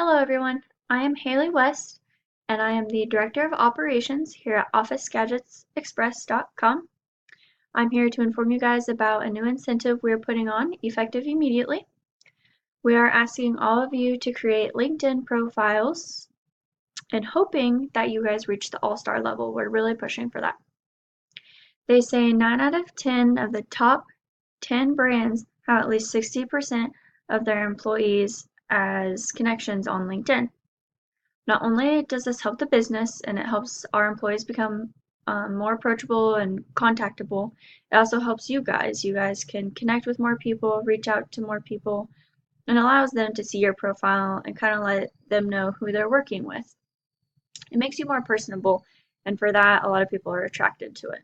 Hello everyone, I am Haley West and I am the Director of Operations here at OfficeGadgetsExpress.com. I'm here to inform you guys about a new incentive we're putting on effective immediately. We are asking all of you to create LinkedIn profiles and hoping that you guys reach the all-star level. We're really pushing for that. They say 9 out of 10 of the top 10 brands have at least 60% of their employees as connections on LinkedIn. Not only does this help the business and it helps our employees become more approachable and contactable, it also helps you guys. You guys can connect with more people, reach out to more people, and allows them to see your profile and kind of let them know who they're working with. It makes you more personable, and for that, a lot of people are attracted to it.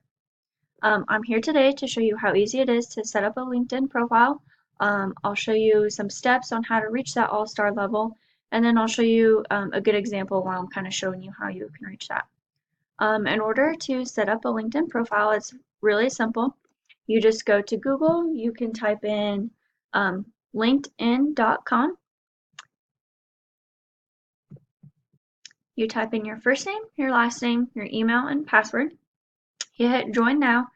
I'm here today to show you how easy it is to set up a LinkedIn profile. I'll show you some steps on how to reach that all-star level, and then I'll show you a good example while I'm kind of showing you how you can reach that. In order to set up a LinkedIn profile, it's really simple. You just go to Google, you can type in linkedin.com. You type in your first name, your last name, your email, and password. You hit join now,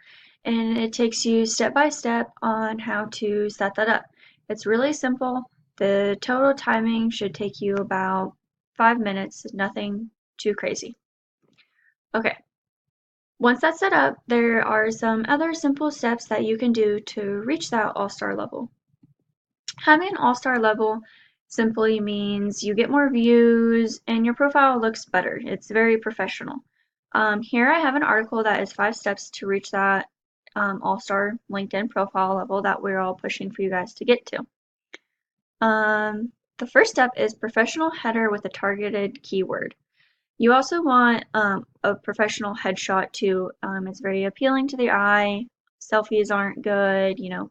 and it takes you step by step on how to set that up. It's really simple. The total timing should take you about 5 minutes, nothing too crazy. Okay, once that's set up, there are some other simple steps that you can do to reach that all-star level. Having an all-star level simply means you get more views and your profile looks better. It's very professional. Here I have an article that is 5 steps to reach that all-star LinkedIn profile level that we're all pushing for you guys to get to. The first step is professional header with a targeted keyword. You also want a professional headshot too. It's very appealing to the eye. Selfies aren't good, you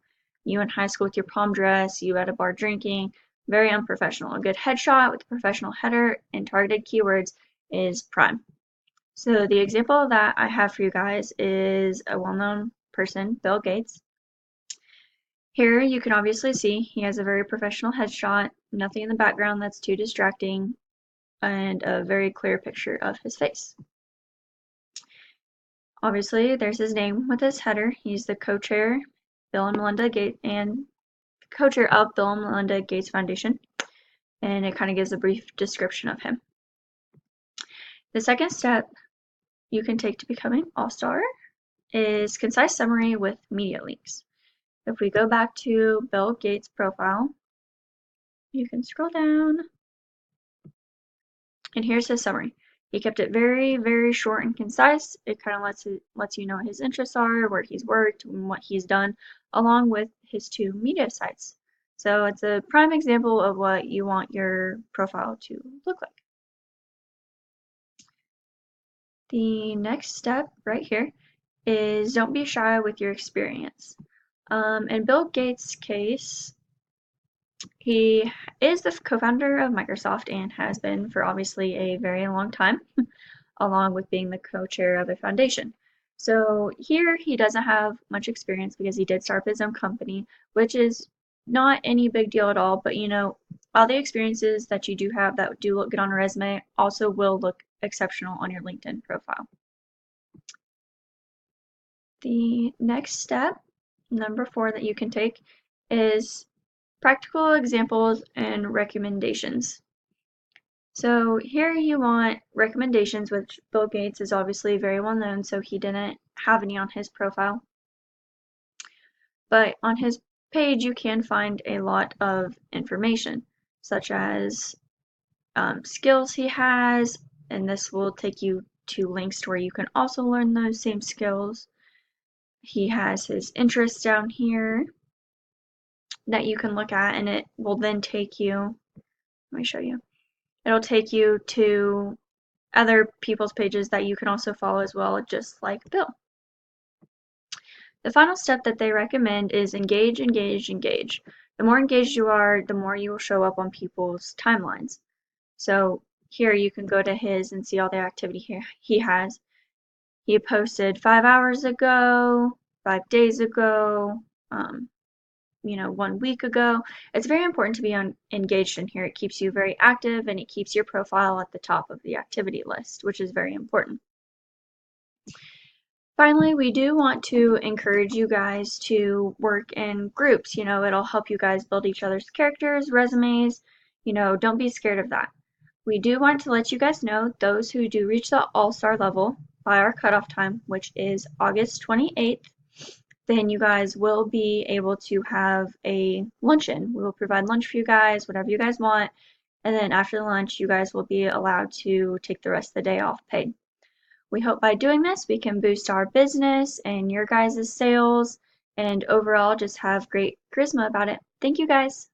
in high school with your prom dress, you at a bar drinking, very unprofessional. A good headshot with a professional header and targeted keywords is prime. So the example that I have for you guys is a well-known person, Bill Gates. Here you can obviously see he has a very professional headshot, nothing in the background that's too distracting, and a very clear picture of his face. Obviously, there's his name with his header. He's the co-chair, Bill and Melinda Gates, and co-chair of Bill and Melinda Gates Foundation, and it kind of gives a brief description of him. The second step you can take to becoming all-star is concise summary with media links. If we go back to Bill Gates' profile, you can scroll down, and here's his summary. He kept it very, very short and concise. It kind of lets you know what his interests are, where he's worked, and what he's done, along with his 2 media sites. So it's a prime example of what you want your profile to look like. The next step right here is don't be shy with your experience. In Bill Gates' case, he is the co-founder of Microsoft and has been for obviously a very long time, along with being the co-chair of a foundation. So here he doesn't have much experience because he did start his own company, which is not any big deal at all, but all the experiences that you do have that do look good on a resume also will look exceptional on your LinkedIn profile. The next step, number 4 that you can take, is practical examples and recommendations. So here you want recommendations, which Bill Gates is obviously very well known, so he didn't have any on his profile. But on his page you can find a lot of information, such as skills he has, and this will take you to links to where you can also learn those same skills. He has his interests down here that you can look at, and it will then take you, let me show you. It'll take you to other people's pages that you can also follow as well, just like Bill. The final step that they recommend is engage, engage, engage. The more engaged you are, the more you will show up on people's timelines. So here you can go to his and see all the activity he has. He posted 5 hours ago, 5 days ago, 1 week ago. It's very important to be engaged in here. It keeps you very active and it keeps your profile at the top of the activity list, which is very important. Finally, we do want to encourage you guys to work in groups. It'll help you guys build each other's characters, resumes. Don't be scared of that. We do want to let you guys know those who do reach the all-star level by our cutoff time, which is August 28th, then you guys will be able to have a luncheon. We will provide lunch for you guys, whatever you guys want. And then after the lunch, you guys will be allowed to take the rest of the day off paid. We hope by doing this, we can boost our business and your guys' sales and overall just have great charisma about it. Thank you guys.